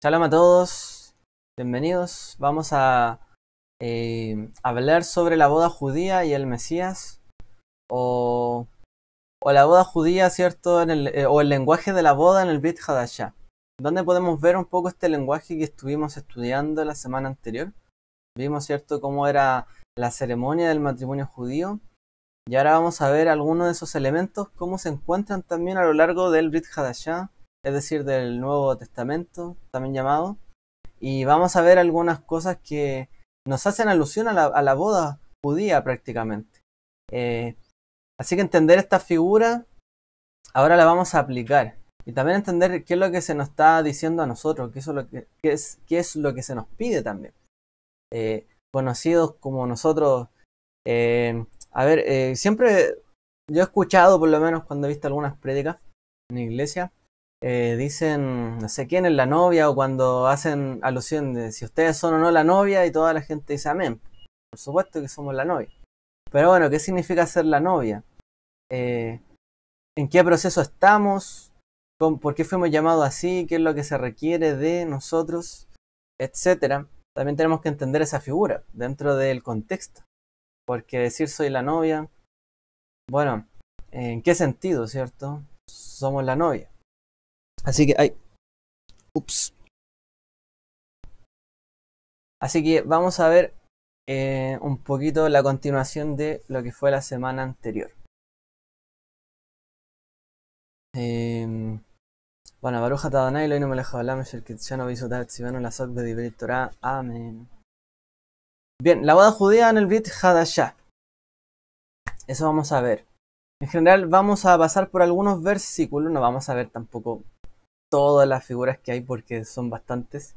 Shalom a todos, bienvenidos. Vamos a hablar sobre la boda judía y el Mesías, o, o la boda judía, ¿cierto? O el lenguaje de la boda en el Brit Hadashah, donde podemos ver un poco este lenguaje que estuvimos estudiando la semana anterior. Vimos, ¿cierto?, cómo era la ceremonia del matrimonio judío, y ahora vamos a ver algunos de esos elementos, cómo se encuentran también a lo largo del Brit Hadashah, es decir, del Nuevo Testamento, también llamado. Y vamos a ver algunas cosas que nos hacen alusión a la boda judía prácticamente. Eh, Así que entender esta figura, ahora la vamos a aplicar. Y también entender qué es lo que se nos está diciendo a nosotros, qué es lo que se nos pide también. Conocidos como nosotros, siempre yo he escuchado, por lo menos cuando he visto algunas prédicas en la iglesia, dicen no sé quién es la novia, o cuando hacen alusión de si ustedes son o no la novia, y toda la gente dice amén. Por supuesto que somos la novia. Pero bueno, ¿qué significa ser la novia? ¿En qué proceso estamos? ¿Por qué fuimos llamados así? ¿Qué es lo que se requiere de nosotros? Etcétera. También tenemos que entender esa figura dentro del contexto. Porque decir soy la novia, bueno, ¿en qué sentido, cierto? Somos la novia. Así que, Así que vamos a ver un poquito la continuación de lo que fue la semana anterior. Bueno, Baruch atah Adonai Eloheinu melech haolam asher kidshanu v'yisodeh tzivanu la'asok b'divrei Torah. Amén. Bien, la boda judía en el Brit Hadashah. Eso vamos a ver. En general vamos a pasar por algunos versículos, no vamos a ver tampoco todas las figuras que hay porque son bastantes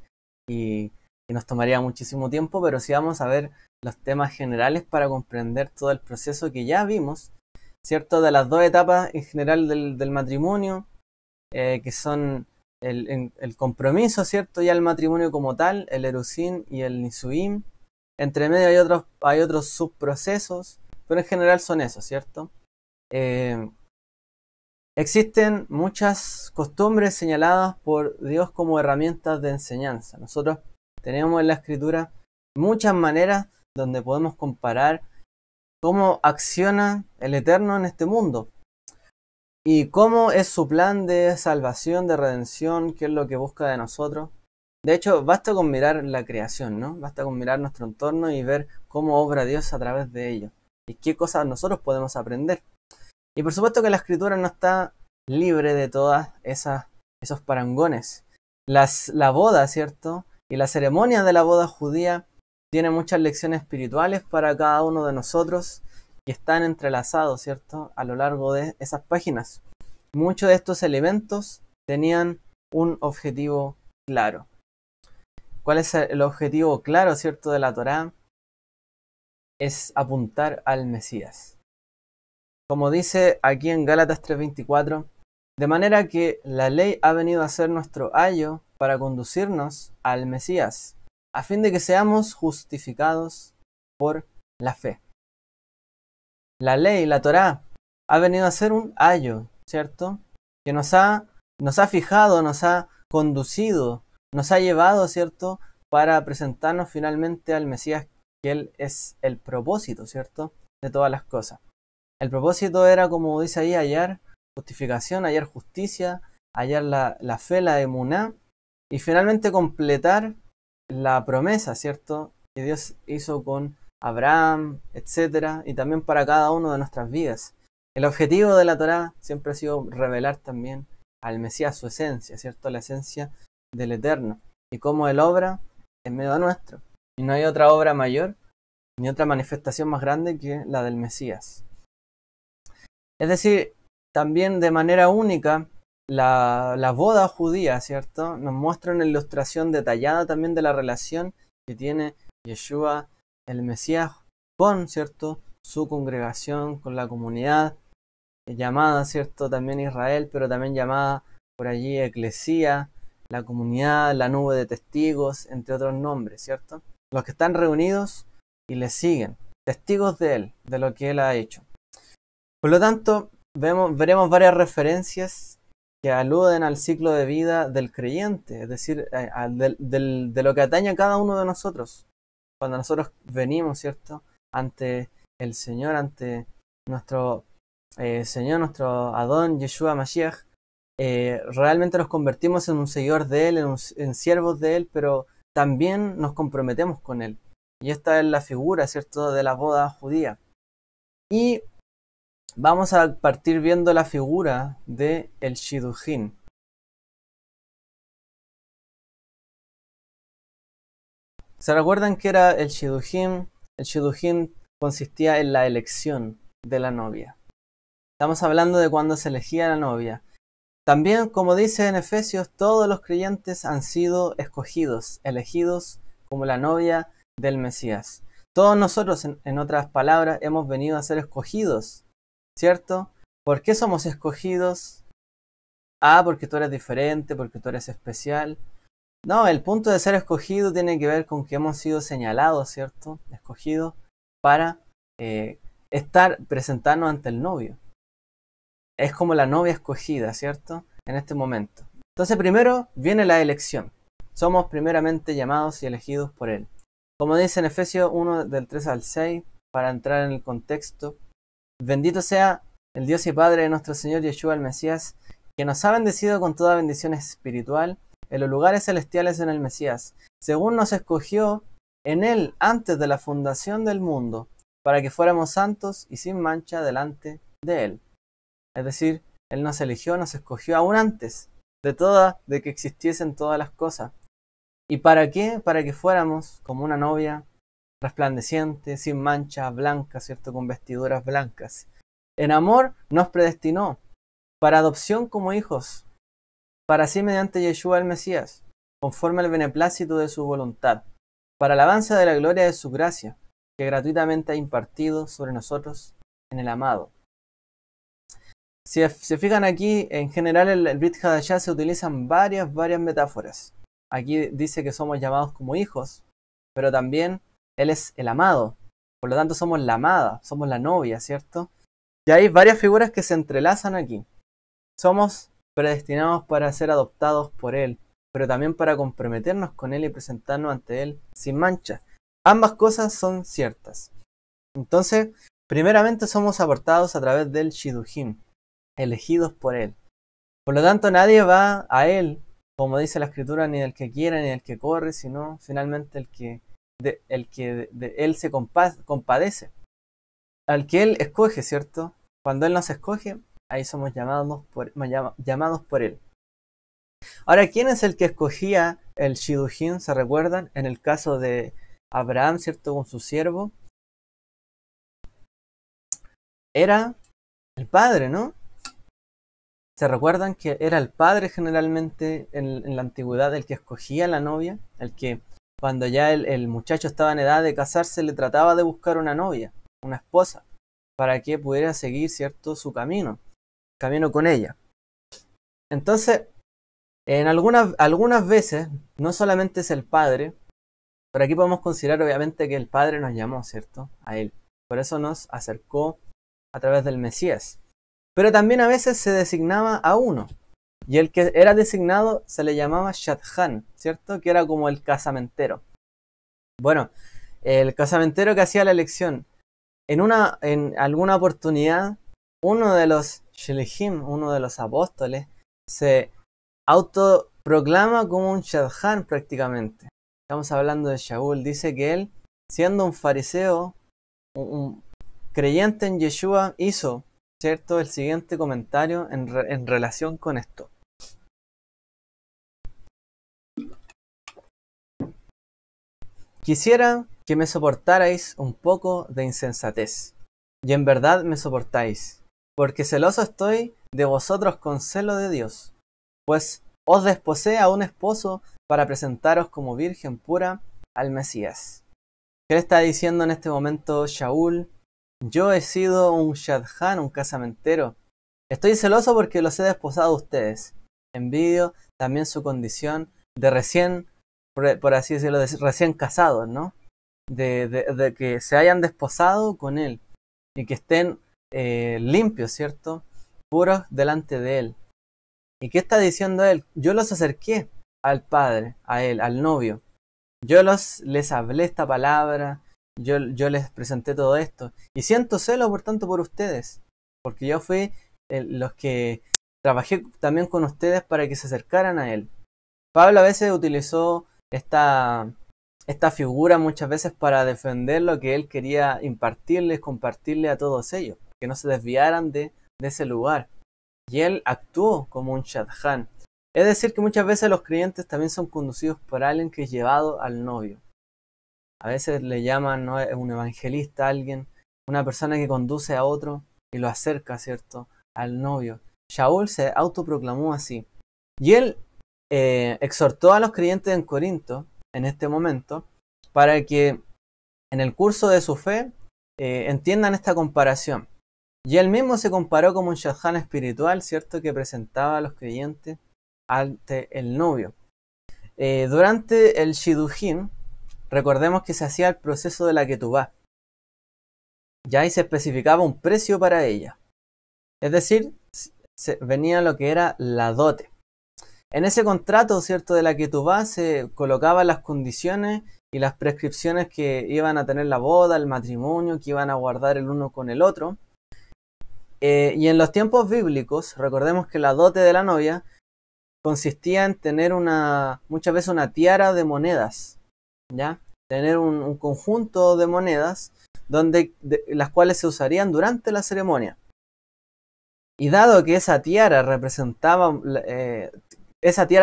y nos tomaría muchísimo tiempo, pero sí vamos a ver los temas generales para comprender todo el proceso que ya vimos, ¿cierto? De las dos etapas en general del matrimonio, que son el compromiso, ¿cierto? Ya el matrimonio como tal, el Erusín y el Nisuim. Entre medio hay otros subprocesos, pero en general son esos, ¿cierto? Existen muchas costumbres señaladas por Dios como herramientas de enseñanza. Nosotros tenemos en la Escritura muchas maneras donde podemos comparar cómo acciona el Eterno en este mundo y cómo es su plan de salvación, de redención, qué es lo que busca de nosotros. De hecho, basta con mirar la creación, ¿no? Basta con mirar nuestro entorno y ver cómo obra Dios a través de ello y qué cosas nosotros podemos aprender. Y por supuesto que la Escritura no está libre de todas esos parangones. La boda, ¿cierto? Y la ceremonia de la boda judía tiene muchas lecciones espirituales para cada uno de nosotros que están entrelazados, ¿cierto?, a lo largo de esas páginas. Muchos de estos elementos tenían un objetivo claro. ¿Cuál es el objetivo claro, ¿cierto?, de la Torá? Es apuntar al Mesías. Como dice aquí en Gálatas 3:24, de manera que la ley ha venido a ser nuestro ayo para conducirnos al Mesías, a fin de que seamos justificados por la fe. La ley, la Torá, ha venido a ser un ayo, ¿cierto? Que nos ha fijado, nos ha conducido, nos ha llevado, ¿cierto?, para presentarnos finalmente al Mesías, que Él es el propósito, ¿cierto?, de todas las cosas. El propósito era, como dice ahí, hallar justificación, hallar justicia, hallar la fe, la emuná, y finalmente completar la promesa, ¿cierto?, que Dios hizo con Abraham, etcétera, y también para cada uno de nuestras vidas. El objetivo de la Torá siempre ha sido revelar también al Mesías su esencia, ¿cierto?, la esencia del Eterno, y cómo Él obra en medio nuestro. Y no hay otra obra mayor, ni otra manifestación más grande que la del Mesías. Es decir, también de manera única, la boda judía, ¿cierto?, nos muestra una ilustración detallada también de la relación que tiene Yeshua, el Mesías, con, ¿cierto?, su congregación, con la comunidad, llamada, ¿cierto?, también Israel, pero también llamada por allí Eclesía, la comunidad, la nube de testigos, entre otros nombres, ¿cierto? Los que están reunidos y le siguen, testigos de Él, de lo que Él ha hecho. Por lo tanto, veremos varias referencias que aluden al ciclo de vida del creyente, es decir, de lo que atañe a cada uno de nosotros. Cuando nosotros venimos, ¿cierto?, ante el Señor, ante nuestro Señor, nuestro Adón, Yeshua Mashiach, realmente nos convertimos en un seguidor de Él, en siervos de Él, pero también nos comprometemos con Él. Y esta es la figura, ¿cierto?, de la boda judía. Y vamos a partir viendo la figura de el Shidujin. ¿Se recuerdan qué era el Shidujin? El Shidujin consistía en la elección de la novia. Estamos hablando de cuando se elegía la novia. También, como dice en Efesios, todos los creyentes han sido escogidos, elegidos como la novia del Mesías. Todos nosotros, en otras palabras, hemos venido a ser escogidos, ¿cierto? ¿Por qué somos escogidos? Porque tú eres diferente, porque tú eres especial. No, el punto de ser escogido tiene que ver con que hemos sido señalados, ¿cierto? Escogidos para presentarnos ante el novio. Es como la novia escogida, ¿cierto? En este momento. Entonces primero viene la elección. Somos primeramente llamados y elegidos por Él. Como dice en Efesios 1 del 3 al 6, para entrar en el contexto, bendito sea el Dios y Padre de nuestro Señor Yeshua el Mesías, que nos ha bendecido con toda bendición espiritual en los lugares celestiales en el Mesías, según nos escogió en Él antes de la fundación del mundo, para que fuéramos santos y sin mancha delante de Él. Es decir, Él nos eligió, nos escogió aún antes de que existiesen todas las cosas. ¿Y para qué? Para que fuéramos como una novia resplandeciente, sin mancha, blanca, ¿cierto? Con vestiduras blancas. En amor nos predestinó para adopción como hijos, para así mediante Yeshua el Mesías, conforme al beneplácito de su voluntad, para alabanza de la gloria de su gracia, que gratuitamente ha impartido sobre nosotros en el amado. Si se fijan aquí, en general el Brit Hadashah se utilizan varias metáforas. Aquí dice que somos llamados como hijos, pero también Él es el amado. Por lo tanto somos la amada, somos la novia, ¿cierto? Y hay varias figuras que se entrelazan aquí. Somos predestinados para ser adoptados por Él, pero también para comprometernos con Él y presentarnos ante Él sin mancha. Ambas cosas son ciertas. Entonces, primeramente somos aportados a través del Shidujim, elegidos por Él. Por lo tanto, nadie va a Él, como dice la Escritura, ni del que quiere ni del que corre, sino finalmente el que de Él se compadece. Al que Él escoge, ¿cierto? Cuando Él nos escoge, ahí somos llamados por Él. Ahora, ¿quién es el que escogía el Shidujim? ¿Se recuerdan? En el caso de Abraham, ¿cierto? Con su siervo. Era el padre, ¿no? ¿Se recuerdan que era el padre generalmente en la antigüedad el que escogía la novia? El que cuando ya el muchacho estaba en edad de casarse le trataba de buscar una novia, una esposa, para que pudiera seguir, ¿cierto?, su camino con ella. Entonces, en algunas veces, no solamente es el padre, pero aquí podemos considerar obviamente que el padre nos llamó, ¿cierto?, a Él. Por eso nos acercó a través del Mesías. Pero también a veces se designaba a uno. Y el que era designado se le llamaba Shadchan, ¿cierto? Que era como el casamentero. Bueno, el casamentero que hacía la elección. En alguna oportunidad, uno de los Shelihim, uno de los apóstoles, se autoproclama como un Shadchan prácticamente. Estamos hablando de Shaul. Dice que él, siendo un fariseo, un creyente en Yeshua, hizo, ¿cierto?, el siguiente comentario en relación con esto. Quisiera que me soportarais un poco de insensatez, y en verdad me soportáis, porque celoso estoy de vosotros con celo de Dios, pues os desposé a un esposo para presentaros como virgen pura al Mesías. ¿Qué le está diciendo en este momento Shaul? Yo he sido un Shadchan, un casamentero. Estoy celoso porque los he desposado a ustedes. Envidio también su condición de recién, por así decirlo, de recién casados, ¿no? De que se hayan desposado con él y que estén limpios, ¿cierto? Puros delante de él. ¿Y qué está diciendo él? Yo los acerqué al padre, a él, al novio. Yo les hablé esta palabra, yo les presenté todo esto. Y siento celo, por tanto, por ustedes. Porque yo fui los que trabajé también con ustedes para que se acercaran a él. Pablo a veces utilizó esta figura muchas veces para defender lo que él quería impartirles, compartirle a todos ellos. Que no se desviaran de ese lugar. Y él actuó como un shadchan. Es decir, que muchas veces los creyentes también son conducidos por alguien que es llevado al novio. A veces le llaman, ¿no?, un evangelista a alguien, una persona que conduce a otro y lo acerca, ¿cierto?, al novio. Shaul se autoproclamó así. Y él exhortó a los creyentes en Corinto, en este momento, para que en el curso de su fe entiendan esta comparación. Y él mismo se comparó como un shadchan espiritual, ¿cierto?, que presentaba a los creyentes ante el novio. Durante el Shidujin, recordemos que se hacía el proceso de la ketubá. Ya ahí se especificaba un precio para ella. Es decir, venía lo que era la dote. En ese contrato, ¿cierto?, de la ketubá se colocaban las condiciones y las prescripciones que iban a tener la boda, el matrimonio, que iban a guardar el uno con el otro. Y en los tiempos bíblicos, recordemos que la dote de la novia consistía en tener muchas veces una tiara de monedas, ¿ya? Tener un conjunto de monedas las cuales se usarían durante la ceremonia. Y dado que esa tiara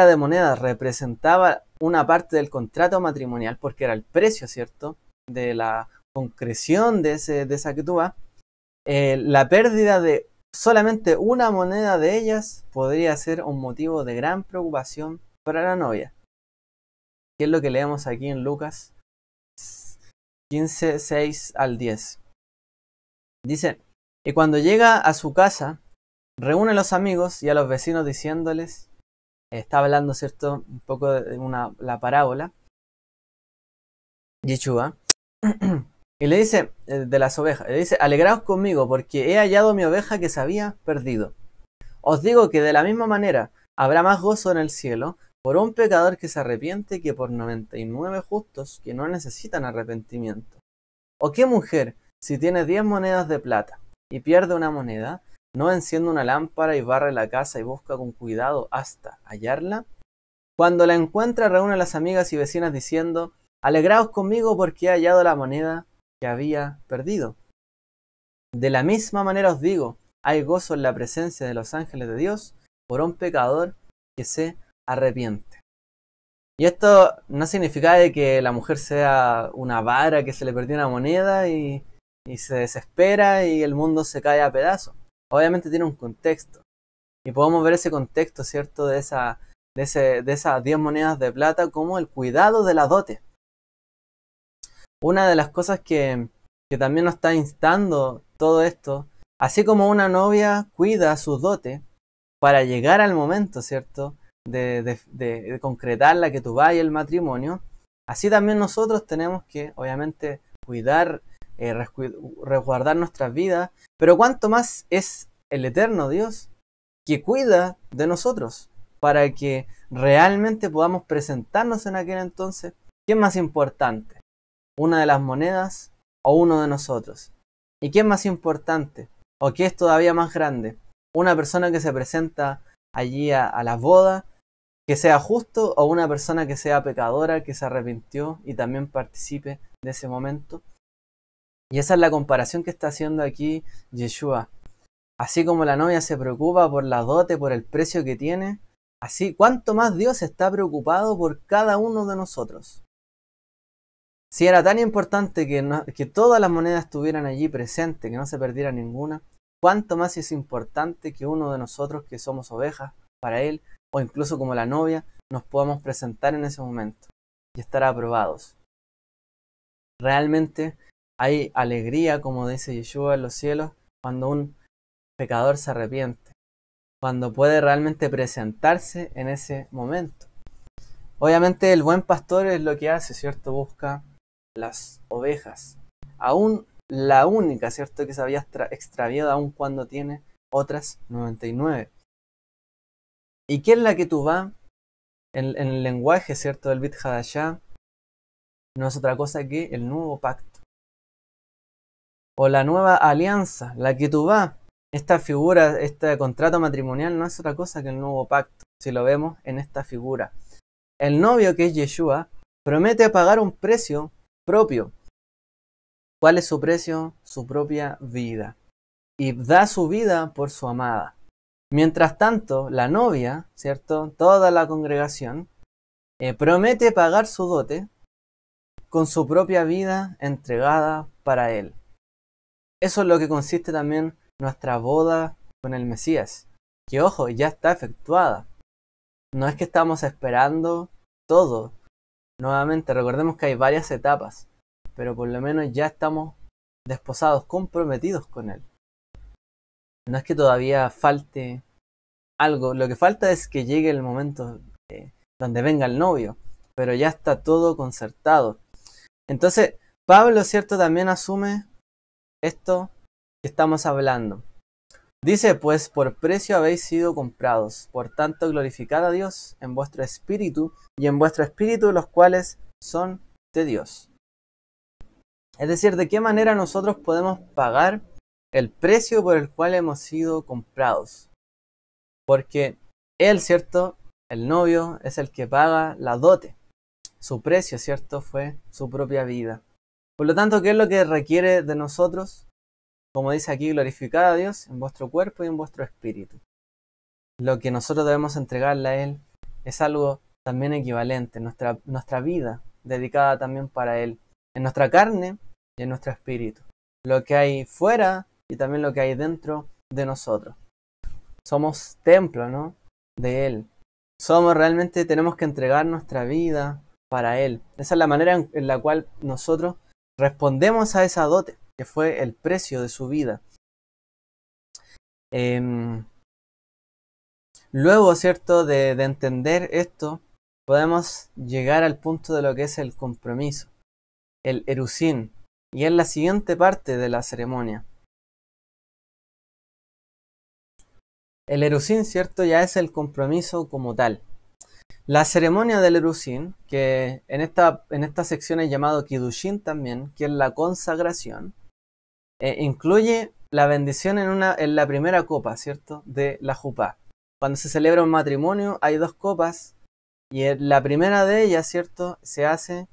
de monedas representaba una parte del contrato matrimonial, porque era el precio, ¿cierto?, de la concreción de esa ketubá, la pérdida de solamente una moneda de ellas podría ser un motivo de gran preocupación para la novia. Que es lo que leemos aquí en Lucas 15, 6 al 10. Dice, y cuando llega a su casa, reúne a los amigos y a los vecinos diciéndoles, está hablando, ¿cierto?, un poco de la parábola, Yeshua, y le dice, de las ovejas, le dice, alegraos conmigo porque he hallado mi oveja que se había perdido. Os digo que de la misma manera habrá más gozo en el cielo por un pecador que se arrepiente que por 99 justos que no necesitan arrepentimiento. ¿O qué mujer, si tiene 10 monedas de plata y pierde una moneda, no enciende una lámpara y barre la casa y busca con cuidado hasta hallarla? Cuando la encuentra, reúne a las amigas y vecinas diciendo, alegraos conmigo porque he hallado la moneda que había perdido. De la misma manera os digo, hay gozo en la presencia de los ángeles de Dios por un pecador que se arrepiente. Y esto no significa de que la mujer sea una vara que se le perdió una moneda y se desespera y el mundo se cae a pedazos. Obviamente tiene un contexto. Y podemos ver ese contexto, ¿cierto?, de esas 10 monedas de plata como el cuidado de la dote. Una de las cosas que también nos está instando todo esto, así como una novia cuida su dote para llegar al momento, ¿cierto?, de concretar la ketubá y el matrimonio, así también nosotros tenemos que, obviamente, cuidar, resguardar nuestras vidas, pero cuánto más es el eterno Dios que cuida de nosotros para que realmente podamos presentarnos en aquel entonces. ¿Qué es más importante? ¿Una de las monedas o uno de nosotros? ¿Y qué es más importante? ¿O qué es todavía más grande? ¿Una persona que se presenta allí a la boda, que sea justo, o una persona que sea pecadora, que se arrepintió y también participe de ese momento? Y esa es la comparación que está haciendo aquí Yeshua. Así como la novia se preocupa por la dote, por el precio que tiene, así cuánto más Dios está preocupado por cada uno de nosotros. Si era tan importante que todas las monedas estuvieran allí presentes, que no se perdiera ninguna, cuánto más es importante que uno de nosotros, que somos ovejas para Él, o incluso como la novia, nos podamos presentar en ese momento y estar aprobados. Realmente hay alegría, como dice Yeshua, en los cielos, cuando un pecador se arrepiente, cuando puede realmente presentarse en ese momento. Obviamente el buen pastor es lo que hace, ¿cierto? Busca las ovejas, aún la única, ¿cierto?, que se había extraviado, aún cuando tiene otras 99. ¿Y qué es la Ketubá? En el lenguaje, ¿cierto?, del Brit Hadashah, no es otra cosa que el nuevo pacto. O la nueva alianza, la Ketubá. Esta figura, este contrato matrimonial no es otra cosa que el nuevo pacto, si lo vemos en esta figura. El novio, que es Yeshua, promete pagar un precio propio. ¿Cuál es su precio? Su propia vida. Y da su vida por su amada. Mientras tanto, la novia, ¿cierto?, toda la congregación, promete pagar su dote con su propia vida entregada para él. Eso es lo que consiste también nuestra boda con el Mesías, que ojo, ya está efectuada. No es que estamos esperando todo. Nuevamente, recordemos que hay varias etapas, pero por lo menos ya estamos desposados, comprometidos con él. No es que todavía falte algo, lo que falta es que llegue el momento donde venga el novio, pero ya está todo concertado. Entonces, Pablo, ¿cierto?, también asume esto que estamos hablando. Dice, pues por precio habéis sido comprados, por tanto glorificad a Dios en vuestro espíritu y en vuestro espíritu, los cuales son de Dios. Es decir, ¿de qué manera nosotros podemos pagar el precio por el cual hemos sido comprados? Porque él, ¿cierto?, el novio, es el que paga la dote. Su precio, ¿cierto?, fue su propia vida. Por lo tanto, ¿qué es lo que requiere de nosotros? Como dice aquí, glorificad a Dios en vuestro cuerpo y en vuestro espíritu. Lo que nosotros debemos entregarle a Él es algo también equivalente, nuestra vida dedicada también para Él, en nuestra carne y en nuestro espíritu. Lo que hay fuera y también lo que hay dentro de nosotros. Somos templo, ¿no?, de Él. Realmente tenemos que entregar nuestra vida para Él. Esa es la manera en la cual nosotros respondemos a esa dote, que fue el precio de su vida. Luego, ¿cierto?, de entender esto, podemos llegar al punto de lo que es el compromiso, el erusín, y es la siguiente parte de la ceremonia. El erusín, ¿cierto?, ya es el compromiso como tal. La ceremonia del erusín, que en esta sección es llamado Kiddushin también, que es la consagración, incluye la bendición en la primera copa, ¿cierto?, de la jupá. Cuando se celebra un matrimonio hay dos copas y la primera de ellas, ¿cierto?, se hace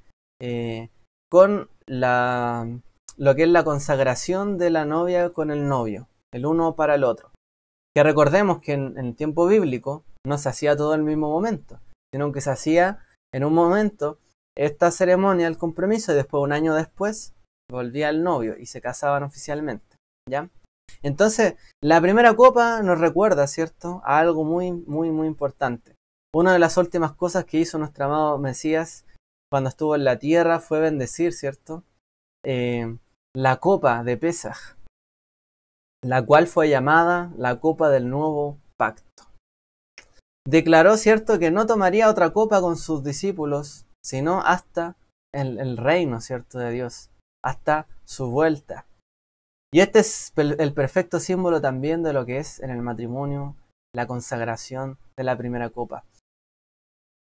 con lo que es la consagración de la novia con el novio, el uno para el otro. Que recordemos que en el tiempo bíblico no se hacía todo en el mismo momento, sino que se hacía en un momento esta ceremonia, el compromiso, y después, un año después, volvía el novio y se casaban oficialmente, ¿ya? Entonces, la primera copa nos recuerda, ¿cierto?, a algo muy, muy, muy importante. Una de las últimas cosas que hizo nuestro amado Mesías cuando estuvo en la tierra fue bendecir, ¿cierto?, la copa de Pesaj, la cual fue llamada la copa del nuevo pacto. Declaró, ¿cierto?, que no tomaría otra copa con sus discípulos, sino hasta el reino, ¿cierto?, de Dios, hasta su vuelta. Y este es el perfecto símbolo también de lo que es en el matrimonio la consagración de la primera copa.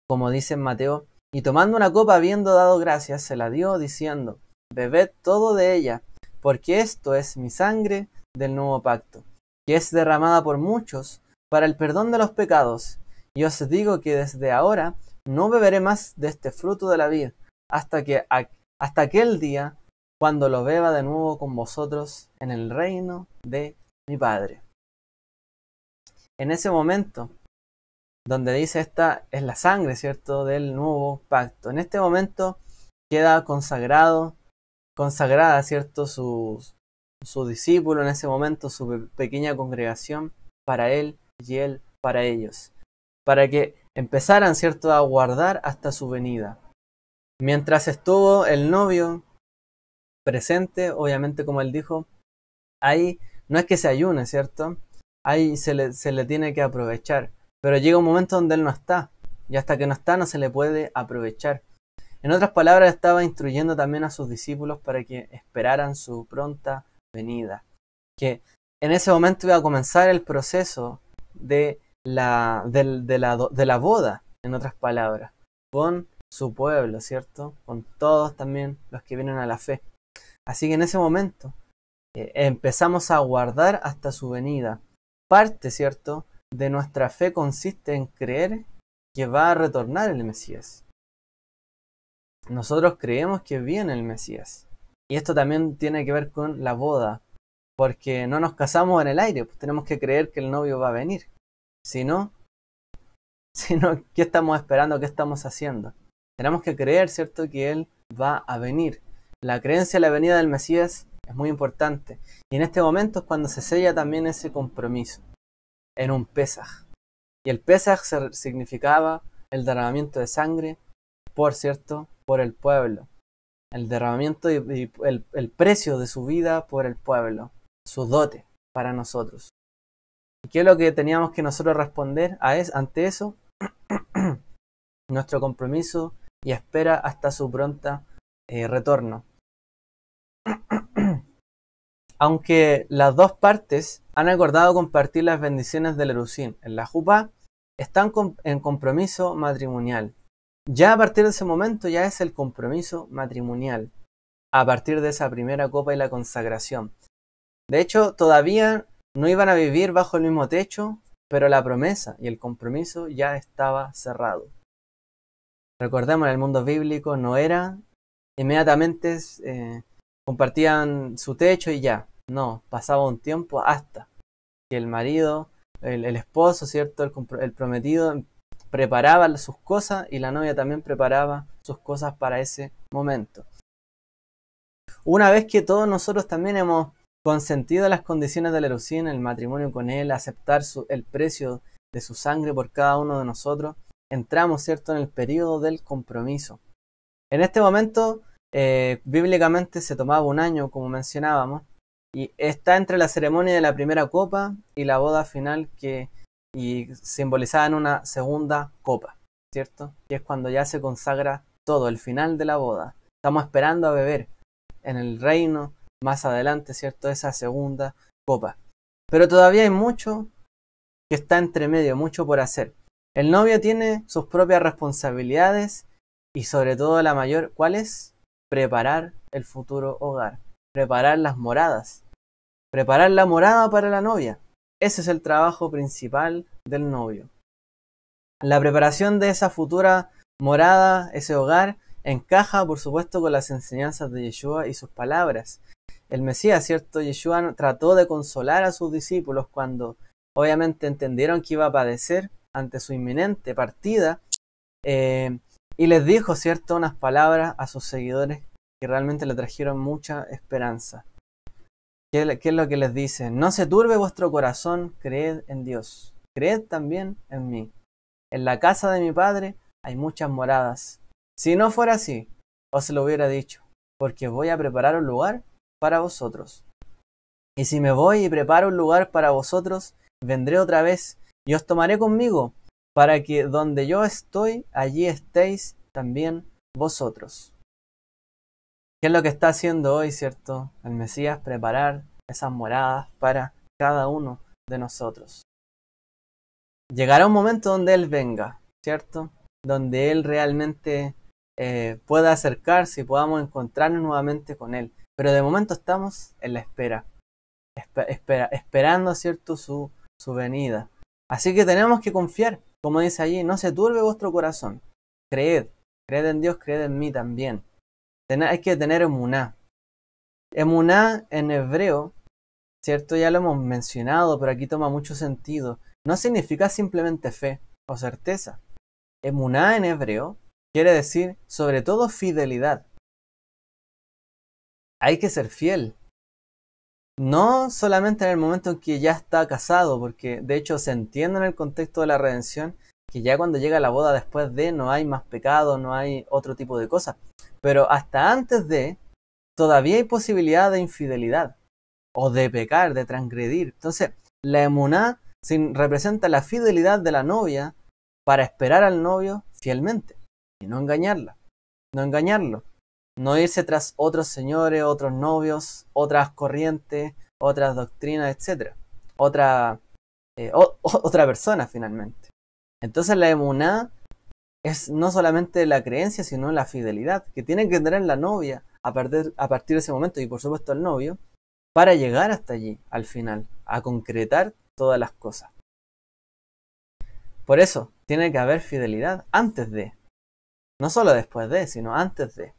Como dice en Mateo, y tomando una copa habiendo dado gracias, se la dio diciendo, bebed todo de ella, porque esto es mi sangre del nuevo pacto, que es derramada por muchos para el perdón de los pecados. Y os digo que desde ahora no beberé más de este fruto de la vid, hasta aquel día cuando lo beba de nuevo con vosotros en el reino de mi Padre. En ese momento, donde dice esta es la sangre, ¿cierto?, del nuevo pacto. En este momento queda consagrada, ¿cierto?, su discípulo, en ese momento su pequeña congregación, para él y él para ellos, para que empezaran, ¿cierto?, a guardar hasta su venida. Mientras estuvo el novio presente, obviamente, como él dijo, ahí no es que se ayune, ¿cierto?, ahí se le tiene que aprovechar, pero llega un momento donde él no está, y hasta que no está no se le puede aprovechar. En otras palabras, estaba instruyendo también a sus discípulos para que esperaran su pronta venida, que en ese momento iba a comenzar el proceso de de la boda, en otras palabras, con su pueblo, ¿cierto? Con todos también los que vienen a la fe. Así que en ese momento empezamos a guardar hasta su venida. Parte, ¿cierto?, de nuestra fe consiste en creer que va a retornar el Mesías. Nosotros creemos que viene el Mesías. Y esto también tiene que ver con la boda, porque no nos casamos en el aire, pues tenemos que creer que el novio va a venir. Si no, ¿qué estamos esperando? ¿Qué estamos haciendo? Tenemos que creer, ¿cierto?, que Él va a venir. La creencia en la venida del Mesías es muy importante. Y en este momento es cuando se sella también ese compromiso, en un Pesaj. Y el Pesaj significaba el derramamiento de sangre por, ¿cierto?, por el pueblo. El derramamiento y el precio de su vida por el pueblo. Su dote para nosotros. ¿Y qué es lo que teníamos que nosotros responder ante eso? Nuestro compromiso y espera hasta su pronta retorno. Aunque las dos partes han acordado compartir las bendiciones del Erusín en la Jupá, están en compromiso matrimonial. Ya a partir de ese momento ya es el compromiso matrimonial, a partir de esa primera copa y la consagración. De hecho, todavía no iban a vivir bajo el mismo techo, pero la promesa y el compromiso ya estaba cerrado. Recordemos, en el mundo bíblico no era inmediatamente compartían su techo y ya. No, pasaba un tiempo hasta que el marido, el esposo, ¿cierto?, el prometido preparaba sus cosas y la novia también preparaba sus cosas para ese momento. Una vez que todos nosotros también hemos consentido las condiciones del Erusín, el matrimonio con él, aceptar el precio de su sangre por cada uno de nosotros, entramos, ¿cierto?, en el periodo del compromiso. En este momento, bíblicamente se tomaba un año, como mencionábamos, y está entre la ceremonia de la primera copa y la boda final y simbolizada en una segunda copa, ¿cierto? Y es cuando ya se consagra todo, el final de la boda. Estamos esperando a beber en el reino más adelante, ¿cierto?, esa segunda copa. Pero todavía hay mucho que está entre medio, mucho por hacer. El novio tiene sus propias responsabilidades y sobre todo la mayor, ¿cuál es? Preparar el futuro hogar, preparar las moradas, preparar la morada para la novia. Ese es el trabajo principal del novio. La preparación de esa futura morada, ese hogar, encaja por supuesto con las enseñanzas de Yeshua y sus palabras. El Mesías, ¿cierto? Yeshua trató de consolar a sus discípulos cuando obviamente entendieron que iba a padecer ante su inminente partida, y les dijo, ¿cierto?, unas palabras a sus seguidores que realmente le trajeron mucha esperanza. ¿Qué es lo que les dice? No se turbe vuestro corazón, creed en Dios, creed también en mí. En la casa de mi Padre hay muchas moradas. Si no fuera así, os lo hubiera dicho, porque voy a preparar un lugar para vosotros. Y si me voy y preparo un lugar para vosotros, vendré otra vez y os tomaré conmigo, para que donde yo estoy, allí estéis también vosotros. ¿Qué es lo que está haciendo hoy, cierto? El Mesías, preparar esas moradas para cada uno de nosotros. Llegará un momento donde Él venga, ¿cierto? Donde Él realmente pueda acercarse y podamos encontrarnos nuevamente con Él. Pero de momento estamos en la espera, esperando, ¿cierto?, su venida. Así que tenemos que confiar, como dice allí, no se turbe vuestro corazón. Creed en Dios, creed en mí también. Hay que tener emuná. Emuná en hebreo, ¿cierto? Ya lo hemos mencionado, pero aquí toma mucho sentido. No significa simplemente fe o certeza. Emuná en hebreo quiere decir sobre todo fidelidad. Hay que ser fiel. No solamente en el momento en que ya está casado, porque de hecho se entiende en el contexto de la redención que ya cuando llega la boda después de no hay más pecado, no hay otro tipo de cosas. Pero hasta antes de, todavía hay posibilidad de infidelidad o de pecar, de transgredir. Entonces, la emuná representa la fidelidad de la novia para esperar al novio fielmente y no engañarla, no engañarlo, no irse tras otros señores, otros novios, otras corrientes, otras doctrinas, etc. Otra otra persona finalmente. Entonces la emuná es no solamente la creencia, sino la fidelidad que tiene que tener la novia a partir de ese momento, y por supuesto el novio, para llegar hasta allí, al final, a concretar todas las cosas. Por eso, tiene que haber fidelidad antes de, no solo después de, sino antes de.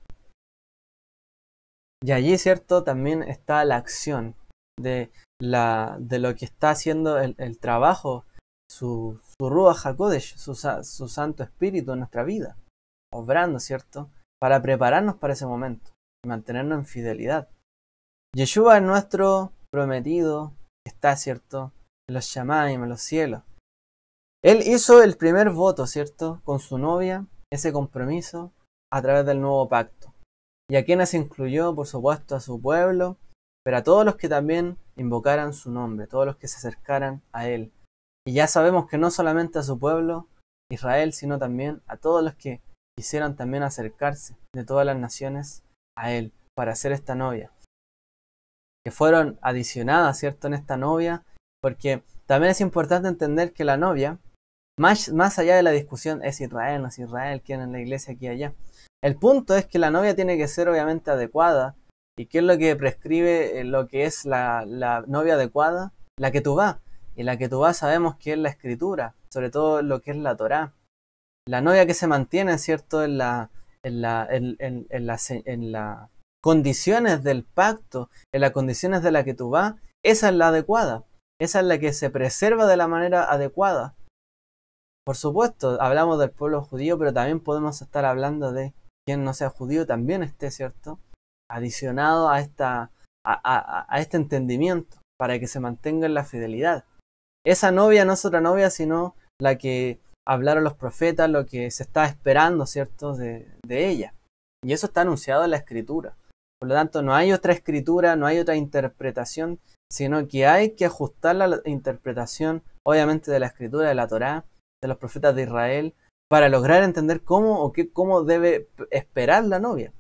Y allí, ¿cierto? También está la acción de lo que está haciendo el trabajo, su Ruach HaKodesh, su Santo Espíritu en nuestra vida, obrando, ¿cierto? Para prepararnos para ese momento y mantenernos en fidelidad. Yeshua es nuestro prometido, está, ¿cierto? En los Shamaim, en los cielos. Él hizo el primer voto, ¿cierto? Con su novia, ese compromiso a través del nuevo pacto. Y a quienes incluyó, por supuesto, a su pueblo, pero a todos los que también invocaran su nombre, todos los que se acercaran a él. Y ya sabemos que no solamente a su pueblo, Israel, sino también a todos los que quisieran también acercarse de todas las naciones a él para ser esta novia. Que fueron adicionadas, ¿cierto?, en esta novia, porque también es importante entender que la novia, más allá de la discusión, es Israel, no es Israel, quién es la iglesia aquí y allá. El punto es que la novia tiene que ser obviamente adecuada. ¿Y qué es lo que prescribe lo que es la novia adecuada? La Ketubá. Y la Ketubá sabemos que es la escritura, sobre todo lo que es la Torá. La novia que se mantiene, ¿cierto?, en las condiciones del pacto, en las condiciones de la Ketubá, esa es la adecuada. Esa es la que se preserva de la manera adecuada. Por supuesto, hablamos del pueblo judío, pero también podemos estar hablando de quien no sea judío, también esté, ¿cierto?, adicionado a este entendimiento, para que se mantenga en la fidelidad. Esa novia no es otra novia, sino la que hablaron los profetas, lo que se está esperando, ¿cierto?, de ella. Y eso está anunciado en la escritura. Por lo tanto, no hay otra escritura, no hay otra interpretación, sino que hay que ajustar la interpretación, obviamente, de la escritura, de la Torá, de los profetas de Israel, para lograr entender cómo debe esperar la novia.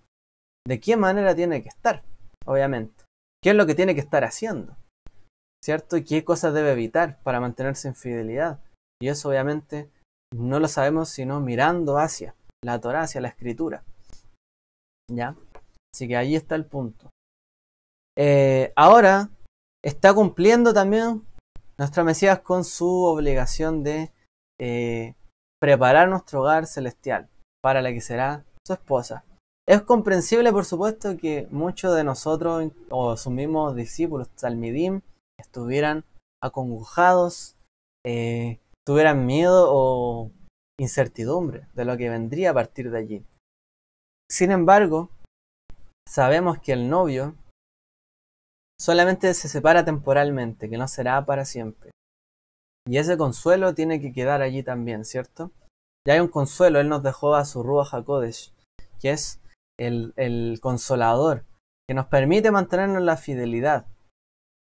De qué manera tiene que estar, obviamente. ¿Qué es lo que tiene que estar haciendo? ¿Cierto? Y qué cosas debe evitar para mantenerse en fidelidad. Y eso obviamente no lo sabemos sino mirando hacia la Torá, hacia la escritura. ¿Ya? Así que ahí está el punto. Ahora está cumpliendo también nuestra Mesías con su obligación de preparar nuestro hogar celestial para la que será su esposa. Es comprensible, por supuesto, que muchos de nosotros o sus mismos discípulos talmidim estuvieran acongojados, tuvieran miedo o incertidumbre de lo que vendría a partir de allí. Sin embargo, sabemos que el novio solamente se separa temporalmente, que no será para siempre. Y ese consuelo tiene que quedar allí también, ¿cierto? Ya hay un consuelo, él nos dejó a su Ruach HaKodesh, que es el consolador, que nos permite mantenernos en la fidelidad,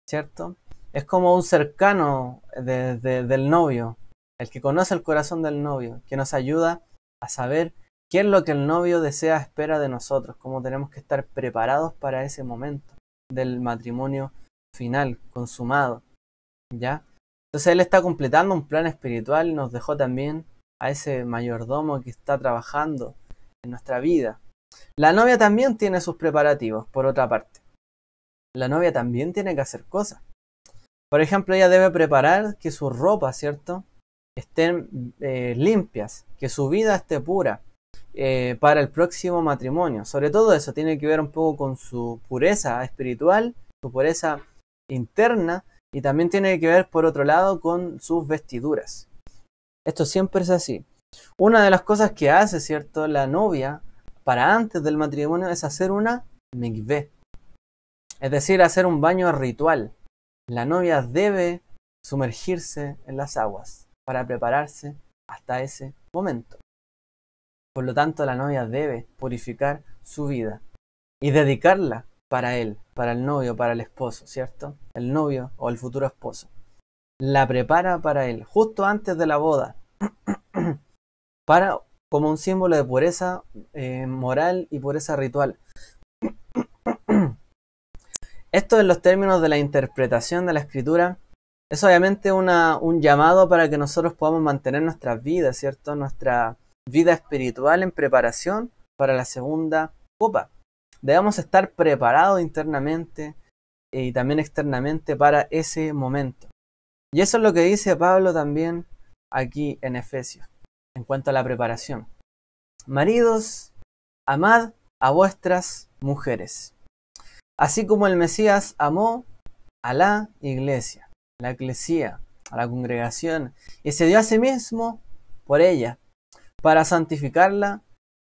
¿cierto? Es como un cercano del novio, el que conoce el corazón del novio, que nos ayuda a saber qué es lo que el novio desea, espera de nosotros, cómo tenemos que estar preparados para ese momento del matrimonio final, consumado, ¿ya? Entonces él está completando un plan espiritual y nos dejó también a ese mayordomo que está trabajando en nuestra vida. La novia también tiene sus preparativos, por otra parte. La novia también tiene que hacer cosas. Por ejemplo, ella debe preparar que sus ropas, ¿cierto?, estén limpias, que su vida esté pura para el próximo matrimonio. Sobre todo eso tiene que ver un poco con su pureza espiritual, su pureza interna, y también tiene que ver, por otro lado, con sus vestiduras. Esto siempre es así. Una de las cosas que hace, ¿cierto?, la novia para antes del matrimonio es hacer una mikveh, es decir, hacer un baño ritual. La novia debe sumergirse en las aguas para prepararse hasta ese momento. Por lo tanto, la novia debe purificar su vida y dedicarla para él, para el novio, para el esposo, ¿cierto? El novio o el futuro esposo. La prepara para él, justo antes de la boda, como un símbolo de pureza moral y pureza ritual. Esto en los términos de la interpretación de la escritura Es obviamente un llamado para que nosotros podamos mantener nuestras vidas, ¿cierto? Nuestra vida espiritual en preparación para la segunda copa. Debemos estar preparados internamente y también externamente para ese momento. Y eso es lo que dice Pablo también aquí en Efesios, en cuanto a la preparación. Maridos, amad a vuestras mujeres, así como el Mesías amó a la iglesia, la eclesía, a la congregación, y se dio a sí mismo por ella, para santificarla,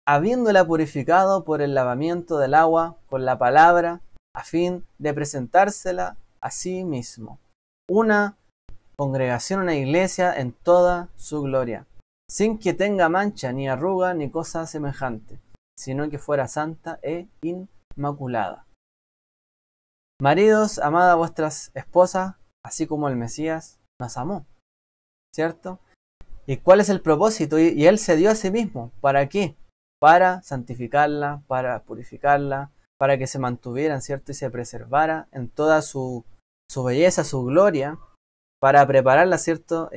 habiéndola purificado por el lavamiento del agua con la palabra, a fin de presentársela a sí mismo. Una congregación, una iglesia en toda su gloria, sin que tenga mancha, ni arruga, ni cosa semejante, sino que fuera santa e inmaculada. Maridos, amad a vuestras esposas, así como el Mesías nos amó, ¿cierto? ¿Y cuál es el propósito? Y Él se dio a sí mismo. ¿Para qué? Para santificarla, para purificarla, para que se mantuvieran, ¿cierto? Y se preservara en toda su belleza, su gloria, para prepararla, ¿cierto?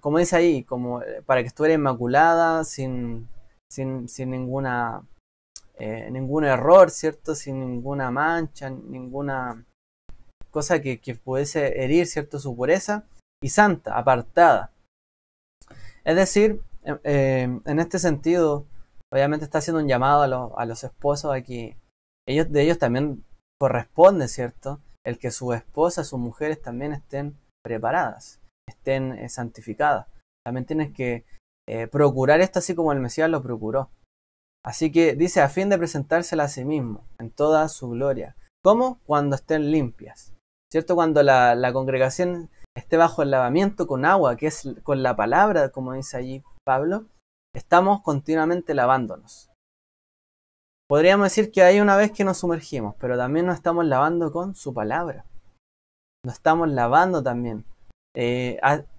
Como dice ahí, como para que estuviera inmaculada, sin ninguna ningún error, ¿cierto? Sin ninguna mancha, ninguna cosa que pudiese herir, ¿cierto? Su pureza, y santa, apartada. Es decir, en este sentido, obviamente está haciendo un llamado a los esposos a que de ellos también corresponde, ¿cierto? El que sus esposas, sus mujeres también estén preparadas, estén santificadas. También tienes que procurar esto así como el Mesías lo procuró. Así que dice, a fin de presentársela a sí mismo, en toda su gloria. ¿Cómo? Cuando estén limpias. ¿Cierto? Cuando la congregación esté bajo el lavamiento con agua, que es con la palabra, como dice allí Pablo, estamos continuamente lavándonos. Podríamos decir que hay una vez que nos sumergimos, pero también nos estamos lavando con su palabra. Nos estamos lavando también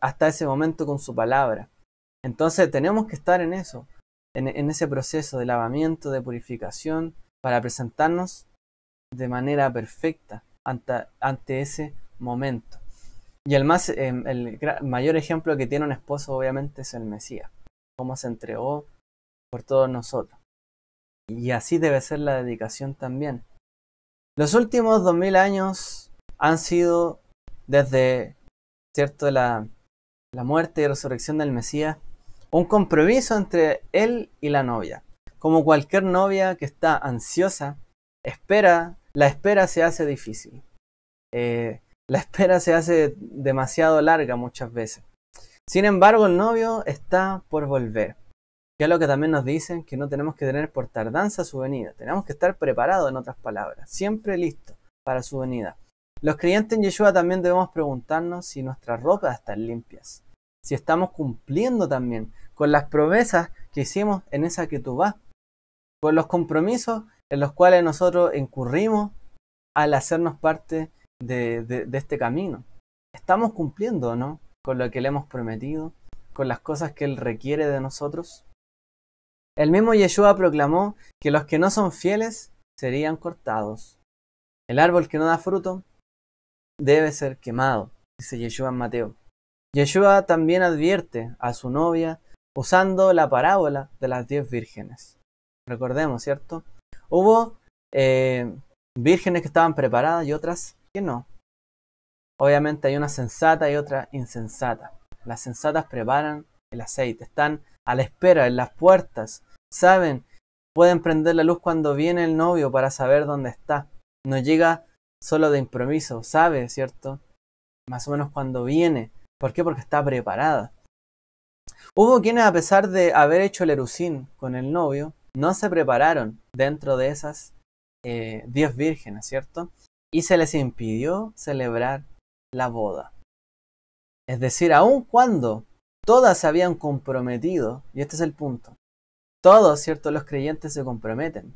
hasta ese momento con su palabra. Entonces tenemos que estar en eso. En ese proceso de lavamiento, de purificación, para presentarnos de manera perfecta ante ese momento. Y el mayor ejemplo que tiene un esposo obviamente es el Mesías, cómo se entregó por todos nosotros. Y así debe ser la dedicación también. Los últimos 2000 años han sido desde, ¿cierto?, la muerte y resurrección del Mesías, un compromiso entre él y la novia. Como cualquier novia que está ansiosa, la espera se hace difícil. La espera se hace demasiado larga muchas veces. Sin embargo, el novio está por volver. Que es lo que también nos dicen, que no tenemos que tener por tardanza su venida. Tenemos que estar preparados, en otras palabras, siempre listos para su venida. Los creyentes en Yeshua también debemos preguntarnos si nuestras ropas están limpias. Si estamos cumpliendo también con las promesas que hicimos en esa que tú vas, con los compromisos en los cuales nosotros incurrimos al hacernos parte de este camino. ¿Estamos cumpliendo o no con lo que le hemos prometido, con las cosas que Él requiere de nosotros? El mismo Yeshua proclamó que los que no son fieles serían cortados. El árbol que no da fruto debe ser quemado, dice Yeshua en Mateo. Yeshua también advierte a su novia usando la parábola de las 10 vírgenes. Recordemos, ¿cierto? Hubo vírgenes que estaban preparadas y otras que no. Obviamente hay una sensata y otra insensata. Las sensatas preparan el aceite, están a la espera en las puertas, saben, pueden prender la luz cuando viene el novio para saber dónde está. No llega solo de improviso, sabe, ¿cierto? Más o menos cuando viene. ¿Por qué? Porque está preparada. Hubo quienes, a pesar de haber hecho el erusín con el novio, no se prepararon dentro de esas 10 vírgenes, ¿cierto? Y se les impidió celebrar la boda. Es decir, aun cuando todas se habían comprometido, y este es el punto, todos, ¿cierto? Los creyentes se comprometen,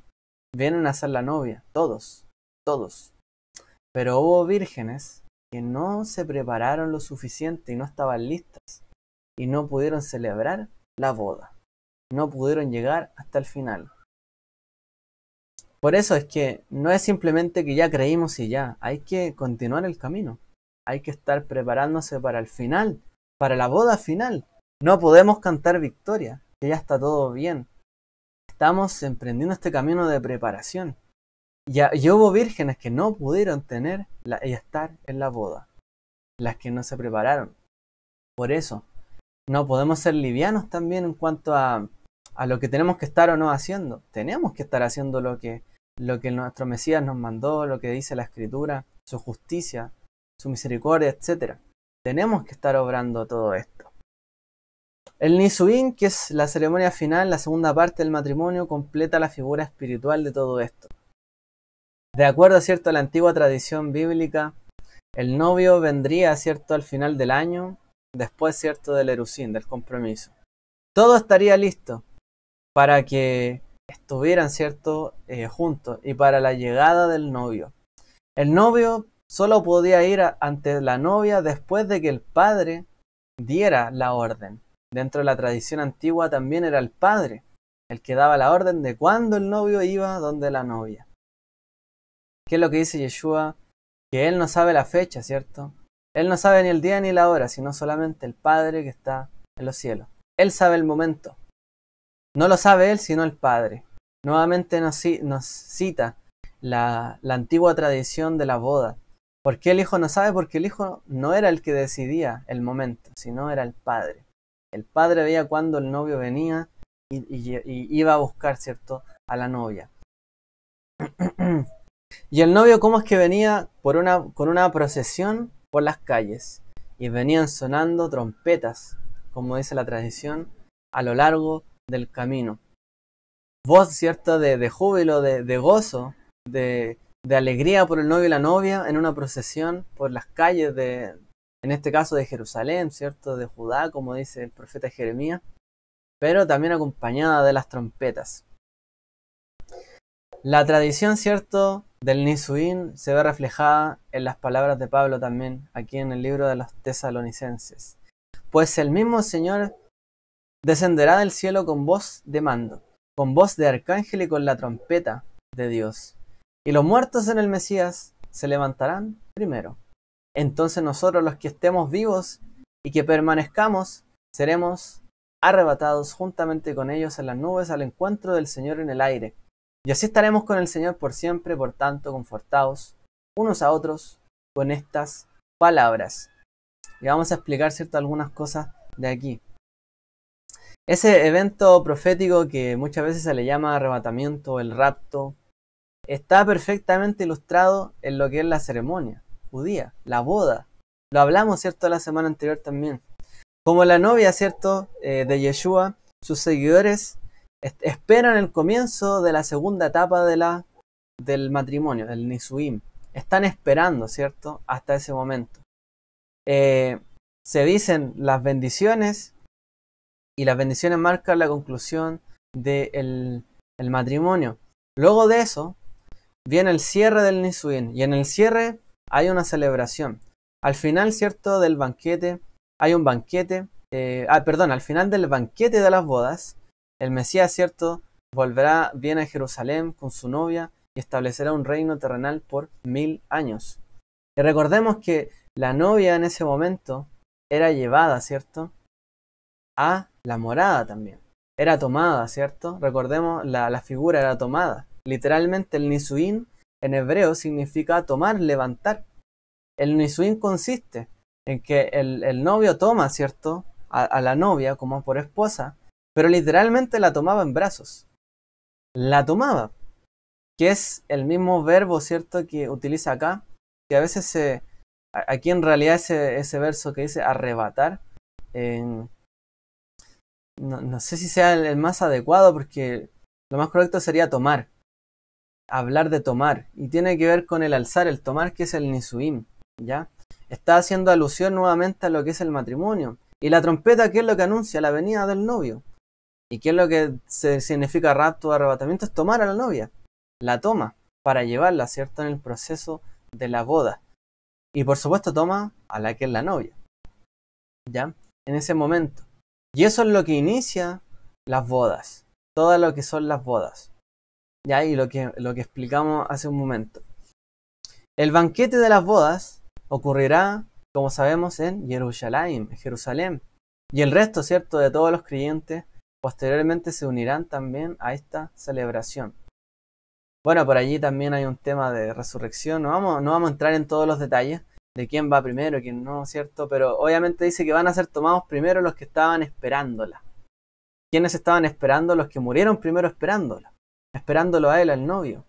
vienen a ser la novia, todos. Pero hubo vírgenes que no se prepararon lo suficiente y no estaban listas y no pudieron celebrar la boda, no pudieron llegar hasta el final. Por eso es que no es simplemente que ya creímos y ya, hay que continuar el camino. Hay que estar preparándose para el final, para la boda final. No podemos cantar victoria, que ya está todo bien. Estamos emprendiendo este camino de preparación. Y hubo vírgenes que no pudieron tener y estar en la boda, las que no se prepararon. Por eso, no podemos ser livianos también en cuanto a lo que tenemos que estar o no haciendo. Tenemos que estar haciendo lo que nuestro Mesías nos mandó, lo que dice la Escritura, su justicia, su misericordia, etc. Tenemos que estar obrando todo esto. El Nisuín, que es la ceremonia final, la segunda parte del matrimonio, completa la figura espiritual de todo esto. De acuerdo, ¿cierto?, a la antigua tradición bíblica, el novio vendría, ¿cierto?, al final del año, después, ¿cierto?, del erusín, del compromiso. Todo estaría listo para que estuvieran, ¿cierto?, juntos y para la llegada del novio. El novio solo podía ir ante la novia después de que el padre diera la orden. Dentro de la tradición antigua también era el padre el que daba la orden de cuándo el novio iba donde la novia. ¿Qué es lo que dice Yeshua? Que él no sabe la fecha, ¿cierto? Él no sabe ni el día ni la hora, sino solamente el Padre que está en los cielos. Él sabe el momento. No lo sabe él, sino el Padre. Nuevamente nos cita la antigua tradición de la boda. ¿Por qué el Hijo no sabe? Porque el Hijo no era el que decidía el momento, sino era el Padre. El Padre veía cuándo el novio venía y iba a buscar, ¿cierto?, a la novia. Y el novio, ¿cómo es que venía? Con una procesión por las calles. Y venían sonando trompetas, como dice la tradición, a lo largo del camino. Voz, ¿cierto?, de júbilo, de gozo, de alegría por el novio y la novia en una procesión por las calles en este caso de Jerusalén, ¿cierto?, de Judá, como dice el profeta Jeremías, pero también acompañada de las trompetas. La tradición, ¿cierto?, del Nisuín se ve reflejada en las palabras de Pablo también, aquí en el libro de los Tesalonicenses. Pues el mismo Señor descenderá del cielo con voz de mando, con voz de arcángel y con la trompeta de Dios. Y los muertos en el Mesías se levantarán primero. Entonces nosotros, los que estemos vivos y que permanezcamos, seremos arrebatados juntamente con ellos en las nubes al encuentro del Señor en el aire. Y así estaremos con el Señor por siempre, por tanto, confortados unos a otros con estas palabras. Y vamos a explicar, ¿cierto?, algunas cosas de aquí. Ese evento profético que muchas veces se le llama arrebatamiento o el rapto, está perfectamente ilustrado en lo que es la ceremonia judía, la boda. Lo hablamos, ¿cierto?, la semana anterior también. Como la novia, ¿cierto?, de Yeshua, sus seguidores esperan el comienzo de la segunda etapa del matrimonio, el Nisuim. Están esperando, ¿cierto?, hasta ese momento. Se dicen las bendiciones y las bendiciones marcan la conclusión del matrimonio. Luego de eso viene el cierre del Nisuim y en el cierre hay una celebración. Al final, ¿cierto?, del banquete hay un banquete. Al final del banquete de las bodas, el Mesías, ¿cierto?, viene a Jerusalén con su novia y establecerá un reino terrenal por 1000 años. Y recordemos que la novia en ese momento era llevada, ¿cierto?, a la morada también. Era tomada, ¿cierto? Recordemos, la figura era tomada. Literalmente el Nisuín en hebreo significa tomar, levantar. El Nisuín consiste en que el novio toma, ¿cierto?, a la novia como por esposa, pero literalmente la tomaba en brazos. La tomaba, que es el mismo verbo, ¿cierto?, que utiliza acá, que a veces aquí en realidad ese verso que dice arrebatar, no sé si sea el más adecuado, porque lo más correcto sería tomar, hablar de tomar, y tiene que ver con el alzar, el tomar, que es el Nisuim, ¿ya? Está haciendo alusión nuevamente a lo que es el matrimonio. Y la trompeta, ¿qué es lo que anuncia? La venida del novio. ¿Y qué es lo que significa rapto o arrebatamiento? Es tomar a la novia. La toma para llevarla, ¿cierto?, en el proceso de la boda. Y por supuesto toma a la que es la novia, ¿ya?, en ese momento. Y eso es lo que inicia las bodas. Todo lo que son las bodas, ¿ya? Y lo que explicamos hace un momento. El banquete de las bodas ocurrirá como sabemos, en Jerusalén. Y el resto, ¿cierto?, de todos los creyentes posteriormente se unirán también a esta celebración. Bueno, por allí también hay un tema de resurrección. No vamos a entrar en todos los detalles de quién va primero, quién no, ¿cierto? Pero obviamente dice que van a ser tomados primero los que estaban esperándola. ¿Quiénes estaban esperando? Los que murieron primero esperándola, esperándolo a él, al novio.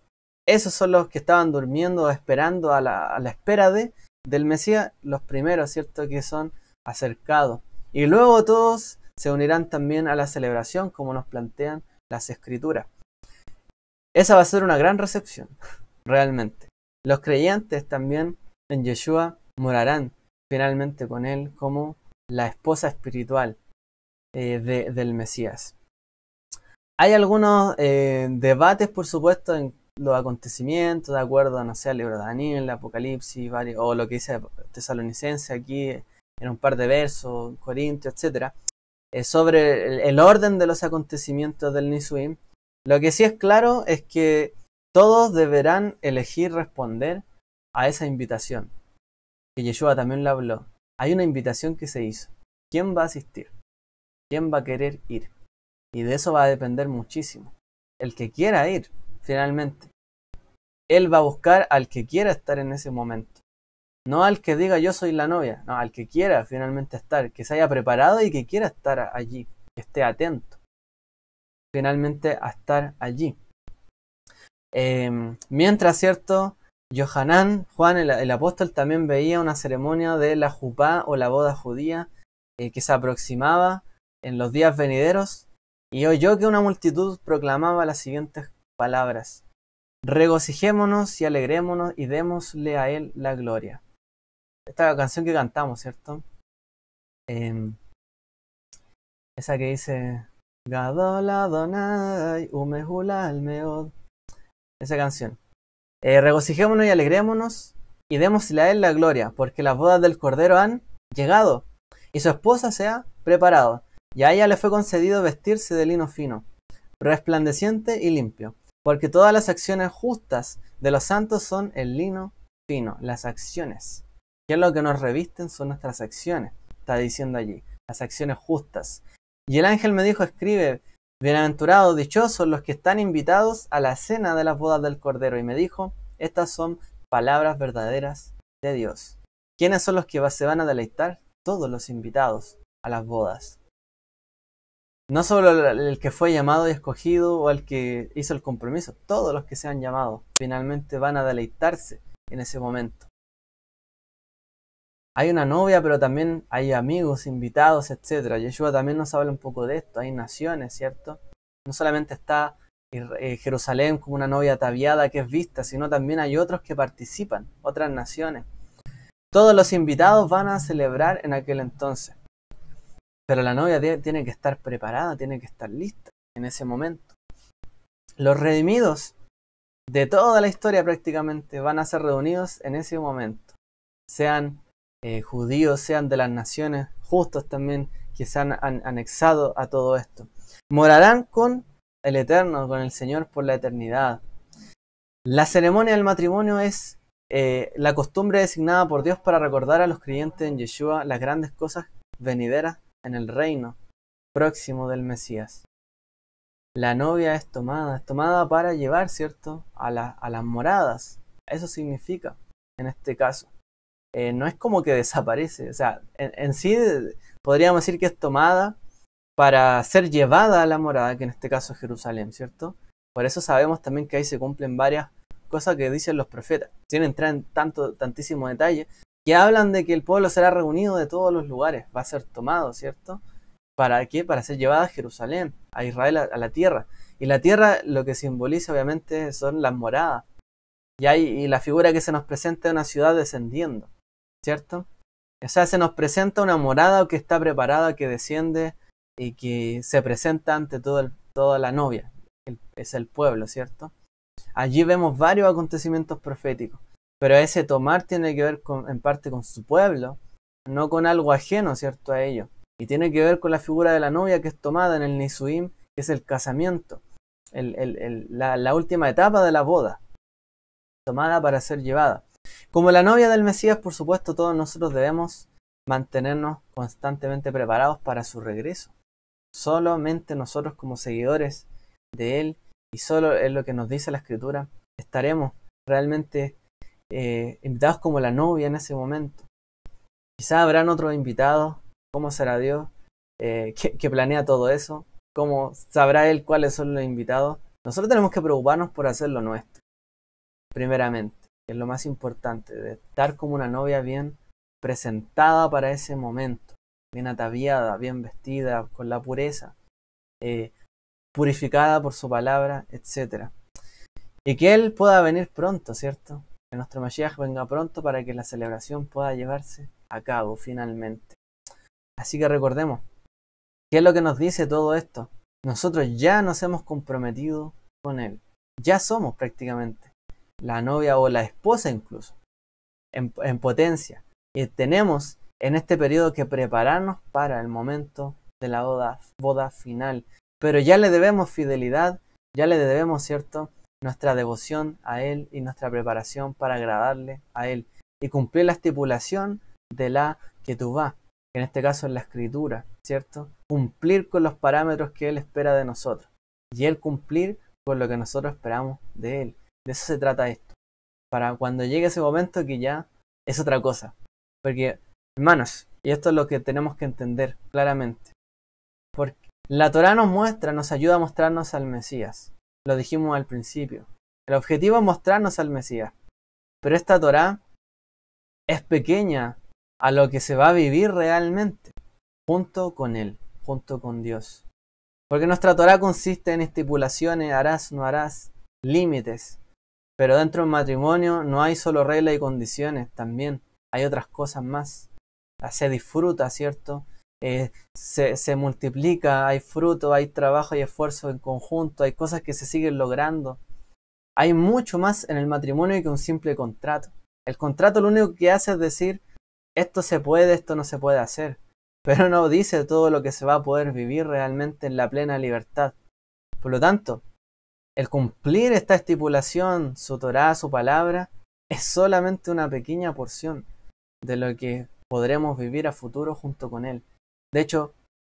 Esos son los que estaban durmiendo, esperando a la espera del Mesías, los primeros, ¿cierto?, que son acercados. Y luego todos se unirán también a la celebración, como nos plantean las Escrituras. Esa va a ser una gran recepción, realmente. Los creyentes también en Yeshua morarán finalmente con él como la esposa espiritual del Mesías. Hay algunos debates, por supuesto, en los acontecimientos, de acuerdo, no sé, al libro de Daniel, el Apocalipsis, o lo que dice Tesalonicense aquí en un par de versos, Corintios, etc., sobre el orden de los acontecimientos del Nisuim. Lo que sí es claro es que todos deberán elegir responder a esa invitación, que Yeshua también la habló. Hay una invitación que se hizo. ¿Quién va a asistir? ¿Quién va a querer ir? Y de eso va a depender muchísimo. El que quiera ir, finalmente. Él va a buscar al que quiera estar en ese momento. No al que diga yo soy la novia. No, al que quiera finalmente estar. Que se haya preparado y que quiera estar allí. Que esté atento. Finalmente a estar allí. Mientras, ¿cierto? Yohanan, Juan el apóstol, también veía una ceremonia de la jupá o la boda judía que se aproximaba en los días venideros, y oyó que una multitud proclamaba las siguientes palabras: regocijémonos y alegrémonos y démosle a él la gloria. Esta canción que cantamos, ¿cierto? Esa que dice Gadol Adonai Umehula al Meod. Esa canción. Regocijémonos y alegrémonos y démosle a él la gloria, porque las bodas del Cordero han llegado y su esposa se ha preparado, y a ella le fue concedido vestirse de lino fino, resplandeciente y limpio, porque todas las acciones justas de los santos son el lino fino. Las acciones, que es lo que nos revisten, son nuestras acciones, está diciendo allí, las acciones justas. Y el ángel me dijo: escribe, bienaventurados, dichosos los que están invitados a la cena de las bodas del Cordero. Y me dijo: estas son palabras verdaderas de Dios. ¿Quiénes son los que se van a deleitar? Todos los invitados a las bodas. No solo el que fue llamado y escogido o el que hizo el compromiso, todos los que sean llamados finalmente van a deleitarse en ese momento. Hay una novia, pero también hay amigos, invitados, etc. Yeshua también nos habla un poco de esto. Hay naciones, ¿cierto? No solamente está Jerusalén como una novia ataviada que es vista, sino también hay otros que participan, otras naciones. Todos los invitados van a celebrar en aquel entonces. Pero la novia tiene que estar preparada, tiene que estar lista en ese momento. Los redimidos de toda la historia prácticamente van a ser reunidos en ese momento. Sean judíos, sean de las naciones, justos también, que se han anexado a todo esto. Morarán con el Eterno, con el Señor por la eternidad. La ceremonia del matrimonio es la costumbre designada por Dios para recordar a los creyentes en Yeshua las grandes cosas venideras en el reino próximo del Mesías. La novia es tomada para llevar, ¿cierto?, a las moradas. Eso significa, en este caso. No es como que desaparece, o sea, en sí podríamos decir que es tomada para ser llevada a la morada, que en este caso es Jerusalén, ¿cierto? Por eso sabemos también que ahí se cumplen varias cosas que dicen los profetas, sin entrar en tantísimo detalle, que hablan de que el pueblo será reunido de todos los lugares, va a ser tomado, ¿cierto? ¿Para qué? Para ser llevada a Jerusalén, a Israel, a la tierra. Y la tierra lo que simboliza obviamente son las moradas. Y la figura que se nos presenta es una ciudad descendiendo, ¿cierto? O sea, se nos presenta una morada que está preparada, que desciende y que se presenta ante toda la novia. Es el pueblo, ¿cierto? Allí vemos varios acontecimientos proféticos, pero ese tomar tiene que ver en parte con su pueblo, no con algo ajeno, ¿cierto?, a ello. Y tiene que ver con la figura de la novia que es tomada en el Nisuim, que es el casamiento, la última etapa de la boda, tomada para ser llevada. Como la novia del Mesías, por supuesto, todos nosotros debemos mantenernos constantemente preparados para su regreso. Solamente nosotros como seguidores de Él, y solo es lo que nos dice la Escritura, estaremos realmente invitados como la novia en ese momento. Quizás habrán otros invitados. ¿Cómo será Dios que planea todo eso? ¿Cómo sabrá Él cuáles son los invitados? Nosotros tenemos que preocuparnos por hacer lo nuestro, primeramente, que es lo más importante, de estar como una novia bien presentada para ese momento, bien ataviada, bien vestida, con la pureza, purificada por su palabra, etc. Y que Él pueda venir pronto, ¿cierto? Que nuestro Mashiach venga pronto para que la celebración pueda llevarse a cabo finalmente. Así que recordemos, ¿qué es lo que nos dice todo esto? Nosotros ya nos hemos comprometido con Él. Ya somos prácticamente la novia o la esposa incluso, en potencia. Y tenemos en este periodo que prepararnos para el momento de la boda final. Pero ya le debemos fidelidad, ya le debemos, ¿cierto?, nuestra devoción a Él y nuestra preparación para agradarle a Él y cumplir la estipulación de la Ketubá, que en este caso es la escritura, ¿cierto? Cumplir con los parámetros que Él espera de nosotros y Él cumplir con lo que nosotros esperamos de Él. De eso se trata esto. Para cuando llegue ese momento que ya es otra cosa. Porque, hermanos, y esto es lo que tenemos que entender claramente, porque la Torá nos ayuda a mostrarnos al Mesías. Lo dijimos al principio. El objetivo es mostrarnos al Mesías. Pero esta Torá es pequeña a lo que se va a vivir realmente junto con Él, junto con Dios. Porque nuestra Torá consiste en estipulaciones, harás, no harás, límites. Pero dentro del matrimonio no hay solo reglas y condiciones, también hay otras cosas más. Se disfruta, ¿cierto? Se multiplica, hay fruto, hay trabajo y esfuerzo en conjunto, hay cosas que se siguen logrando. Hay mucho más en el matrimonio que un simple contrato. El contrato lo único que hace es decir, esto se puede, esto no se puede hacer, pero no dice todo lo que se va a poder vivir realmente en la plena libertad. Por lo tanto, el cumplir esta estipulación, su Torá, su palabra, es solamente una pequeña porción de lo que podremos vivir a futuro junto con Él. De hecho,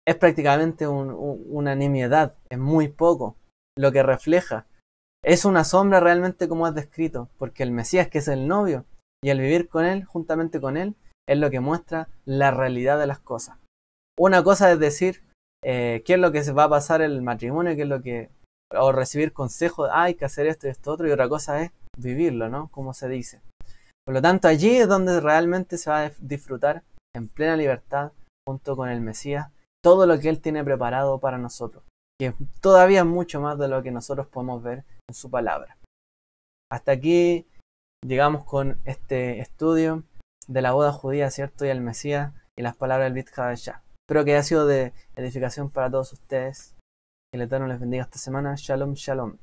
es prácticamente una nimiedad, es muy poco lo que refleja. Es una sombra realmente como has descrito, porque el Mesías, que es el novio, y el vivir con Él, juntamente con Él, es lo que muestra la realidad de las cosas. Una cosa es decir qué es lo que se va a pasar en el matrimonio, qué es lo que, o recibir consejos, hay que hacer esto y esto otro, y otra cosa es vivirlo, ¿no? Como se dice. Por lo tanto, allí es donde realmente se va a disfrutar en plena libertad junto con el Mesías todo lo que Él tiene preparado para nosotros, que es todavía mucho más de lo que nosotros podemos ver en su palabra. Hasta aquí llegamos con este estudio de la boda judía, ¿cierto? Y el Mesías y las palabras del Brit Hadashah. Espero que haya sido de edificación para todos ustedes. Que el Eterno les bendiga esta semana. Shalom, shalom.